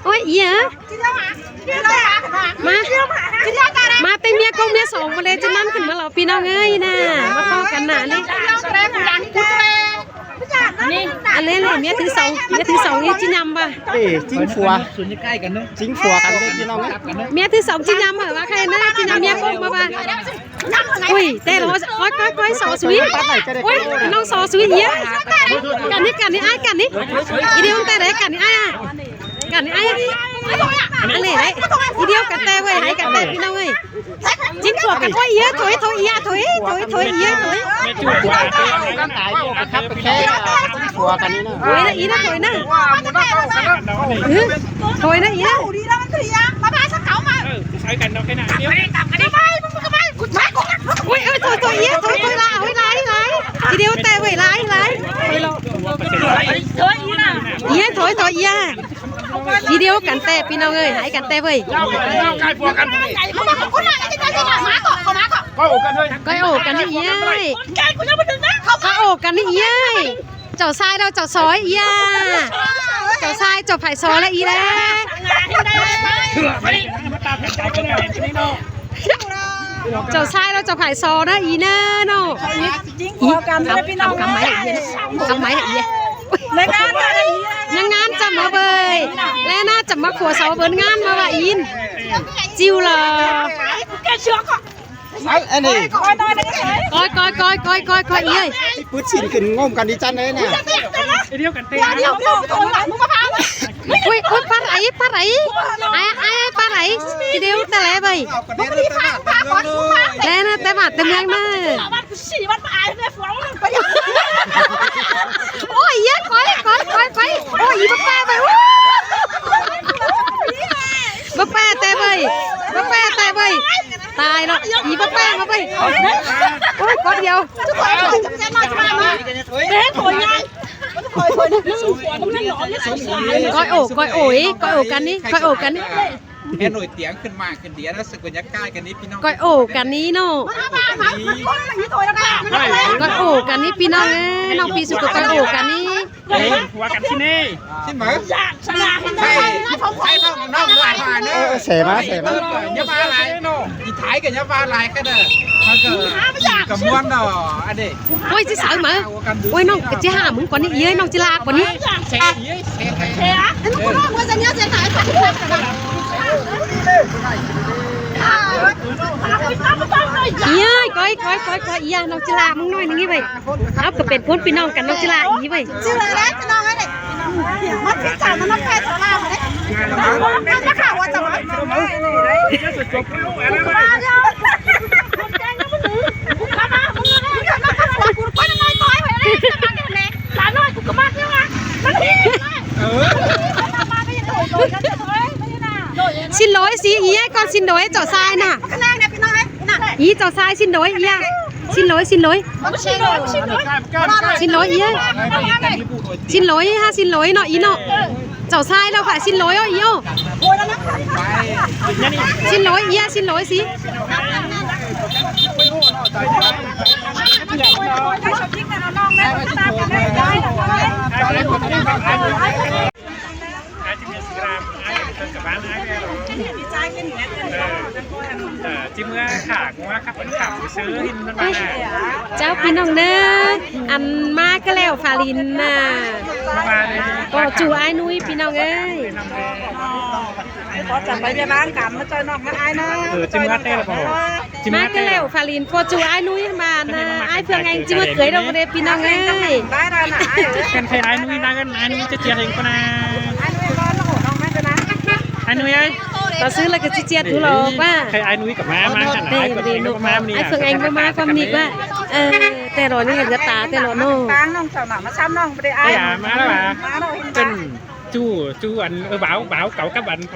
โอ้ยเยอะมาเต็มเมียกงเมียสองมาเลยจะนั่นขึ้นมาหรอพี่น้องเอ้ยนะมาต่อกันหนานี่อะไรเลยเมียที่สองนี่จิ้ยำป่ะจิ้งฟัวส่วนใกล้กันเนอะจิ้งฟัวกันเลยพี่น้องเมียที่สองจิ้ยำเหรอว่าใครนะจิ้ยำเมียกงมาป่ะอุ้ยแต่เราก้อยสอสวีโอ้ยน้องสอสวีเยอะกันนี่ไอ้กันนี่อีเดียวแต่ไหนกันนี่ไอ้กันนี่ไอ้อะไรเลยอีเดียวกันแต่เว้ยให้กันแต่พี่น้องเอ้ยจิ้งฟัวกันโอ้ยเยอะถอยเยอะถอยเยอะถอยไม่จุดกว่าก็ตายพวกครับไปแค่จิ้งฟัวกันนี่นะถอยนะอีนะถอยนะถอยนะอีนะใช้กันเราแค่ไหนเดียวอุ้ยถอยเยอะถอยลาเอาไว้ไล่อีเดียวแต่เว้ยไล่เยอะถอยเยอะอีเดียวกันแต่พี่น้องเอ้ยหายกันแต่เว้ยก็โอบกันนี่เย้ยก็โอบกันนี่เย้ยเจ้าทรายเราเจ้าซอยเย้เจ้าทรายเจ้าไผ่ซอยและอีแล้วเจ้าทรายเราเจ้าไผ่ซอนะอีน่าเนาะอีกำไม้เย็นยังงานจะมาเบยและน่าจะมาขัวเสาเบิ้งงานมาว่าอินจิวล่ะอันนี้ก้อยเอ้ยปื้ดชินขึ้นงมกันดิจันเลยนะเดียวกันเต้อุ้ยปลาไหลไอ้ปลาไหลทีเดียวแต่แล้วไปแล้วนะแต่บาดแต่เมืองน่ะโอ้ยเยอะก้อยโอ้ยอีบ้าไปบ้าแต่ไปตายแล้วอีบ้ามาไปโอ้ยก้อนเดียวก้อยโอ้กันนี่แค่หน่วยเตียงขึ้นมาขึ้นเดียแล้วสึกบรรยากาศกันนี้พี่น้องก้อยโอ้กันนี้เนาะก้อยโอ้กันนี้พี่น้องน้องพี่สุกก้อยโอ้กันนี้หัวกันที่นี่ที่เหมือนใช่น้องลายมาเนอะเสมายาบาลายเนาะอีท้ายกับยาบาลายก็เด้อมันก็กับม้วนเนาะอันนี้โอ้ยจะสาวมาโอ้ยน้องจะหามึงก่อนนี้เย้น้องจะลากกว่านี้เซ่เย้ก้อยอีน้องจะลามึงน้อยนึงนี่ไปเอาก็เป็นพ้นพี่น้องกันน้องจะลาอีไปชื่ออะไรจะน้องอะไรมันพิจารณาน้องแพทย์ลาเลยนักข่าวว่าจะมาxin lỗi xí ý ấy, con xin lỗi trò sai nè ý trò sai xin lỗi ý à xin lỗi ý ấy xin lỗi nọ ý nọ trò sai đâu phải xin lỗi ơi ý ô xin lỗi ý à xin lỗi xíจิ้มเมื่อขาดว่าขับมันขับซื้อหินมันมาเจ้าพี่น้องเด้ออันมาก็แล้วฟาลินน่ะก็จู่ไอ้นุ้ยพี่น้องเอ้ยพอจับไปในบ้านกันมาเจอน้องมาไอ้นะจิ้มเมื่อเต้ละพอมาก็แล้วฟาลินพอจู่ไอ้นุ้ยมานะไอ้เพื่อนไงจิ้มเมื่อเกยเราเด้พี่น้องเอ้ยได้ได้นะเป็นใครไอ้นุ้ยนะกันไอ้นุ้ยจะเจียเองก็นะไอ้นุ้ยร้อนแล้วโหน้องไม่จะนะไอ้นุ้ยเอ้ยเราซื้อแล้วก็เจียดดูหรอกว่าใครไอ้นุ้ยกับม้ามากันไอ้เพื่อนไอ้เพื่อนเองก็มาความนี้ว่าแต่รอนี่เห็นกระตาแต่รอโน่ตาน้องสาวหน่ามาซ้ำน้องไปได้ไอ้มาแล้วมาเป็นจูอันบ่าวเก่ากับอันเป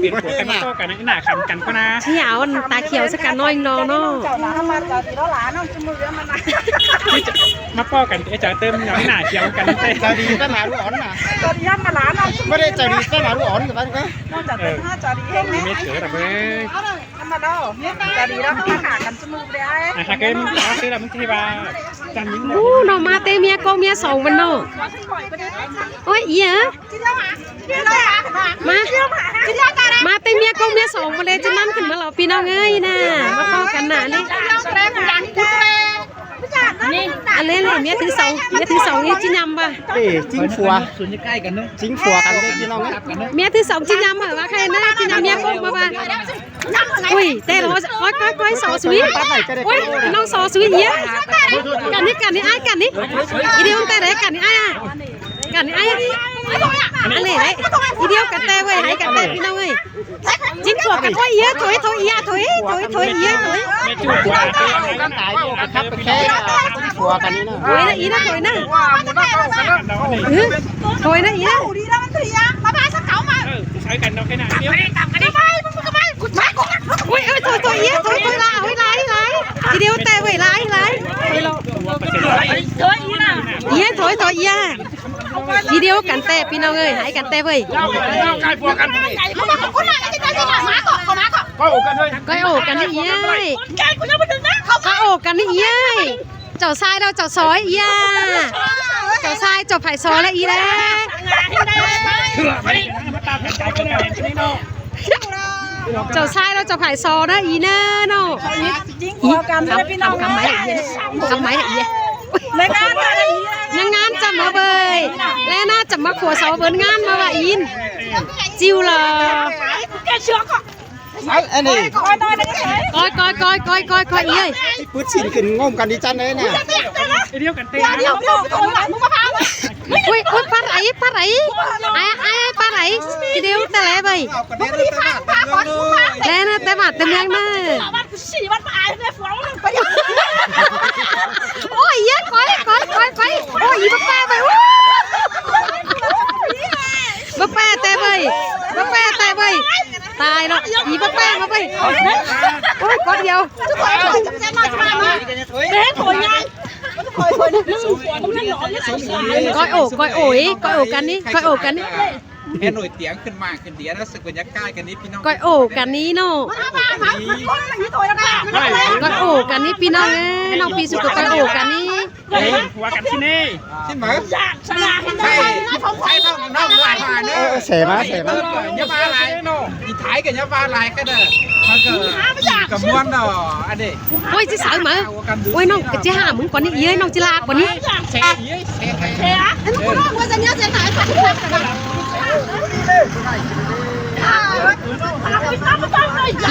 ลี่ยนหัวกันมาต่อกันไอ้หน้าคำกันก็นะเที่ยวตาเขียวสักกันน้อยนอเนาะมาป้อกันไอ้จ่าเติมหน่อยหน้าเขียวกันเต้ใจดีต้นหาลูกอ่อนนะใจดียันมาหลานไม่ได้ใจดีต้นหาลูกอ่อนกันบ้างก็นอกจากเติมห้าใจดีเองเนี่ยไม่เกิดอะไรมาดอใจดีแล้วมาหากันสมุนได้หาเกมเอาซื้อแล้วมึงที่ว่าจันยิ่งน้องมาเตเมียก็เมียสองวันเนาะโอ้ยเยอะมา สองมาเลยจะนั่นขึ้นมาเราพี่น้องเอ้ยนะมาเข้ากันหนาเลยอะไรเลยเมียถือสองนี่จิ้ยำป่ะ เอ้จิ้งฟัว ส่วนใกล้กันเนาะ จิ้งฟัวกันเลยพี่น้องนะ เมียถือสองจิ้ยำเหรอวะใครนะจิ้ยำเมียก้มมาป่ะอุ้ยเต้ร้อยสอสวีอุ้ยน้องสอสวีเยอะกันนี่ไอ้กันนี่อีเดียวแต่ไหนกันนี่ไอ้กันนี่ไอ้อะไรเลยอีเดียวกันแต่เว้ยให้กันแต่พี่น้องเอ้ยจิ้งขวบกันถอยเยอะถอยเยอะถอยเยอะถอย แม่จู่กว่า ก็ตายอยู่ครับไปแค่จิ้งฟัวกันนี่นะ ถอยนะอีนะถอยนะถอยนะอีนะ ดีแล้วมันถือยางมาบ้านสักเก่ามา ใช้กันเราแค่ไหนเดียว ไปมึงก็ไปกูไปกู อุ้ยถอยเยอะถอยลาไล่อีเดียวแต่เว้ยไล่เยอะถอยเยอะอีเดียวกันแต่พี่น้องเอ้ยหายกันแต่เว้ย ใกล้พวกกัน เขามากูน่าจะได้มาก่อนเขามาก่อน ก็โอ้กันเลย ก้อยโอบกันนี่เย้ย แกกูยังไม่ถึงนะเขา ก้อยโอบกันนี่เย้ยเจ้าชายเราเจ้าซอยอีย่าเจ้าชายเจ้าไผ่ซอยและอีแล้ เถื่อไม่มาตามใจกันเลยนี่เนาะ เจ้าชายเราเจ้าไผ่ซอนะอีเน่เนาะ จริงหัวกันเลยพี่น้อง ทำไมละเอียดทำไมละเอียด ในงานอะไร งานจะมาเบยและน่าจะมาขัวเสาเบิร์นงานมาว่าอินจิวเหรอ แกเชื่อก็ อันนี้ คอยนอนได้ไง ก้อยเอ้ย ปื้ดฉินขึ้นงมกันดีจันเลยเนี่ย เดียวกันเต้ เดี๋ยวโทรหลังมึงมาพา อุ้ยปลาไหลไอ้ปลาไหลทีเดียวแต่แล้วไป มึงรีบพาพาคนพา แล้วนะแต่บาดเต็มยังนะ วันสี่วันมาอายเลยฟ้องไป โอ้ยเยอะก้อยโอ้ยบ้าแป้ไปบ้าแป้แต่ไปตายแล้วอีบ้าแป้มาไปโอ้ยก้อนเดียว ทุกคนจะแจ้งมาจะมาเบ๊ถอยไงถอยนี่สูงกว่าตรงนั้นหรอเนี่ยสูง ก้อยโอกันนี่ แค่หน่วยเตียงขึ้นมาขึ้นเดียนะสึกบรรยากาศกันนี้พี่น้อง ก้อยโอกันนี้เนาะ มาคนละยี่ถอยแล้วนะ ก้อยโอกันนี้พี่น้องน้องปีสุกก้อยโอกันนี้ หัวกันที่นี่ ที่เหมือน ชนะใช่ใช่ต้อง น้องลายมาเนอะ เสมา ยามาลายอีท้ายกับยามาลายก็เด้อมันก็กับม้วนดออันนี้ โอ้ยจะสาวมาโอ้ยน้องจะหามึงก่อนนี่เย้ยน้องจะลากว่านี้ เซ่เย้เซ่ใคร เฮ้ยอันนี้กูร้องว่าจะเนี้ยจะไหนฝันเพื่อนกัน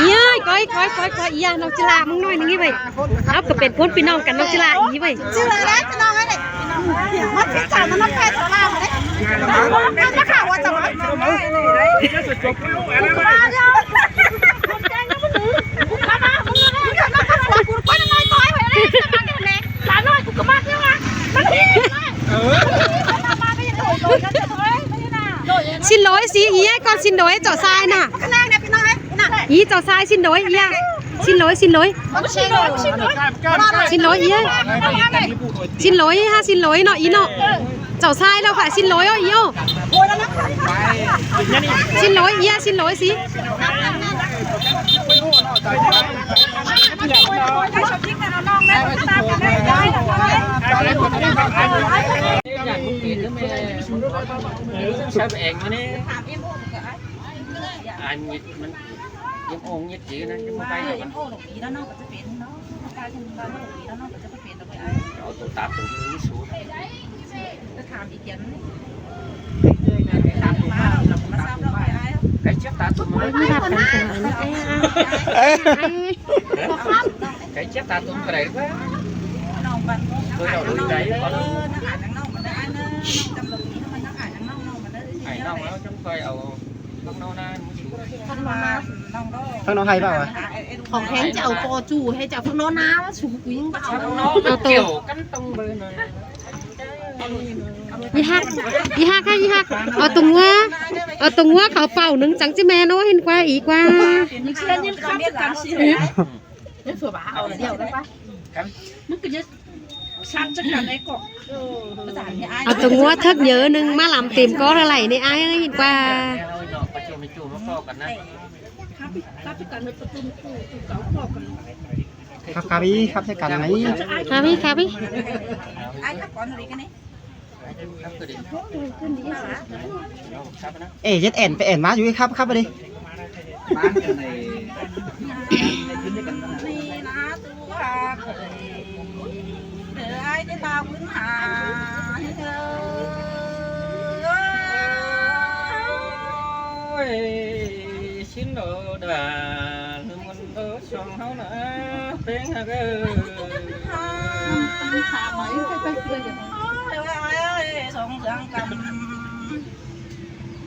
เย้ยก้อยอีน้องจะลามึงหน่อยนึงนี่ไปเอาก็เป็นพ้นพี่น้องกันน้องจะลาอีไป ชื่ออะไรนะน้องไอ้เนี่ยมันที่จ่ามันน้ำแพทย์ลามาเลยมันจะข่าวว่าจะมาชินร้อยสิอีก่อนชินร้อยเจ้าทรายน่ะ ข้างล่างเนี่ยพี่น้อยน่ะ อีเจ้าทรายชินร้อยอีชินร้อย ชินร้อย ชินร้อยอีชินร้อยฮะชินร้อยเนาะอีเนาะเจ้าทรายเราค่ะชินร้อยอ๋ออีอ๋อ โอ้ยแล้วนะ ชินร้อยอีชินร้อยสิ ใช้เองมาเนี่ยอันนี้มันยังองค์ยังจีนะยังไม่ไปหรอกมันเอาตัวตาตัวนี้สูดไก่เช็ดตาตัวมัน ไม่รับกันขนาดนี้ ไก่เช็ดตาตัวมันอะไรวะตัวเราดูใจก่อนไอ้น้องแล้วจะคอยเอาน้องน้องนั่น ข้างน้องไทยเปล่าวะ ของแข็งจะเอาปอจูให้จะฟังโน้นนะสูงกุ้งก็เอา น้องมันเกี่ยวกันตรงเบอร์หน่อย ยี่หักเอาตรงว่าเขาเป่าหนึ่งจังจิแม่เนาะเห็นกว่าอีกว่า นี่เชื่อนี่ข้ามกันสิเนี่ยเผื่อบ้าเอาเดียวได้ปะมันก็จะชักจะกันไอ้กบภาษาเนี่ยไอ้ เอาตรงว่าเทิกเยอะหนึ่งมาลำเต็มก็อะไรในไอ้เห็นกว่า เอาดอกประจุไม่จูมาฟอกกันนะ ข้ามจะกันในประตูตู้เก่าพอกัน ครับพี่ครับใช่กันไหม ค่ะพี่ ไอ้ขับก่อนอะไรกันเนี่ย ครับตัวเดียวครับนะ เอ๊ะเจ็ดแอนไปแอนมาอยู่ครับไปดิ บ้านกันในขึ้นด้วยกันนะ นี่นะตัวเคยเธอไอ้ที่ตาพื้นหาให้เธอ xin đồ đà mình ở sông háo nè tiếng ha cái ขาไหมไปเลยเดี๋ยวสองเสียงกัน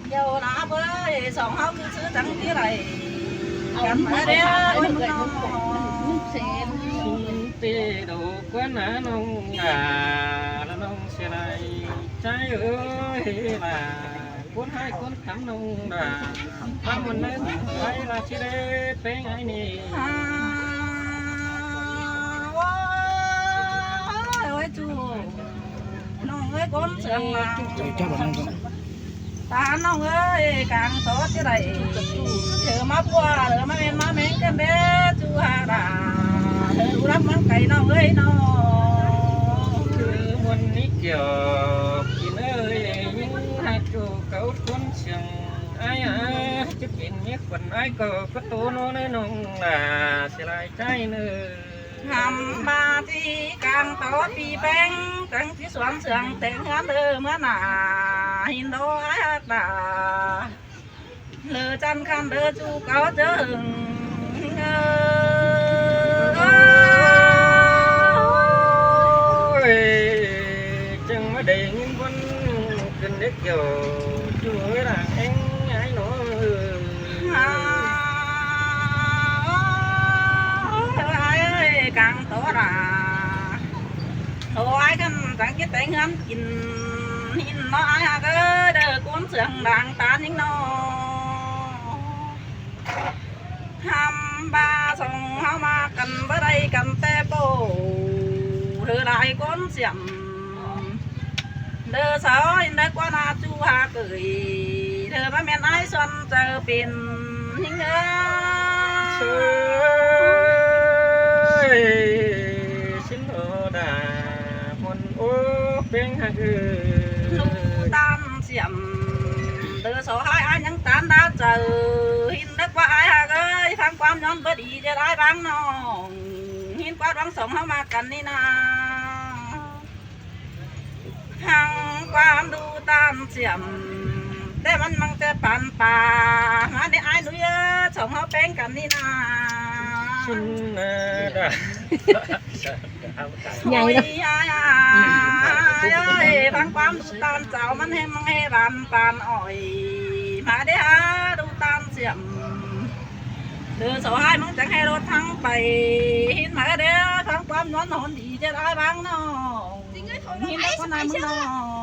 เดี๋ยวนะเว้ยสองเขาคือซื้อจังที่ไรกันมาเดี๋ยวมันน้องเสียน tê đồ quá nã nông là nông xe này trái ơi là cuốn hai cuốn cắm nông đà ba mình lên hay là chỉ để tiếng ai nè เอ้ยจูน้องเอ้ยก้นเสียงมาตาน้องเอ้ยกลางโต๊ะที่ไรเจอมาปัวเจอมาเม็นมาเม็นกันเด้จูฮาดาเธอรู้รักมันไก่น้องเอ้ยน้อง คือวันนี้เกี่ยวกินเอ้ยยิ่งให้จูเขาคนเสียงไอ้จะกินเนี่ยคนไอ้ก็ตัวน้อยน้องน่ะเสียใจเนื้อ ทำมาที่กลางโต๊ะปีแป้งกังที่สวนเสียงแต่งงานเดิมเมื่อหนาหินโดยฮักดาเลอจันคันเด้อจูเก่าเจิงchẳng mà để những con cần đứt kiểu chuối là anh ai nó càng tổ ra thôi khăn chẳng cái tay ngắm nhìn nó ai ha cái đời cuốn sườn đàn tán những nó ham ba sòng hao ma cần với đây cần te bồ thử lại cuốn xiêm đời sáu đời qua na chu ha cười thử ba mẹ ai xuân chờ pin những xin ở đà một ô bên hàng lu tam xiêm đời sáu hai ai những tán đã chờ hin đất qua ai ha ơi tham quan nhón bớt đi cho ai băng nó hin qua băng sống hao ma cần đi na hàng quan du tam xiêmแต่มันมังจะปันป่ามาได้ไอ้หนุ่ยสองเขาแป้งกันนี่นา xin đà ใหญ่เนาะ ทั้งความดูตามเจ้ามันให้มังให้รันปานอ่อยมาได้หาดูตามเสียมเดือสให้มึงจังให้รถทั้งไปหินมาเด้อทั้งความนวลหอนดีจะได้บ้างเนาะหินแล้วก็นายมึงเนาะ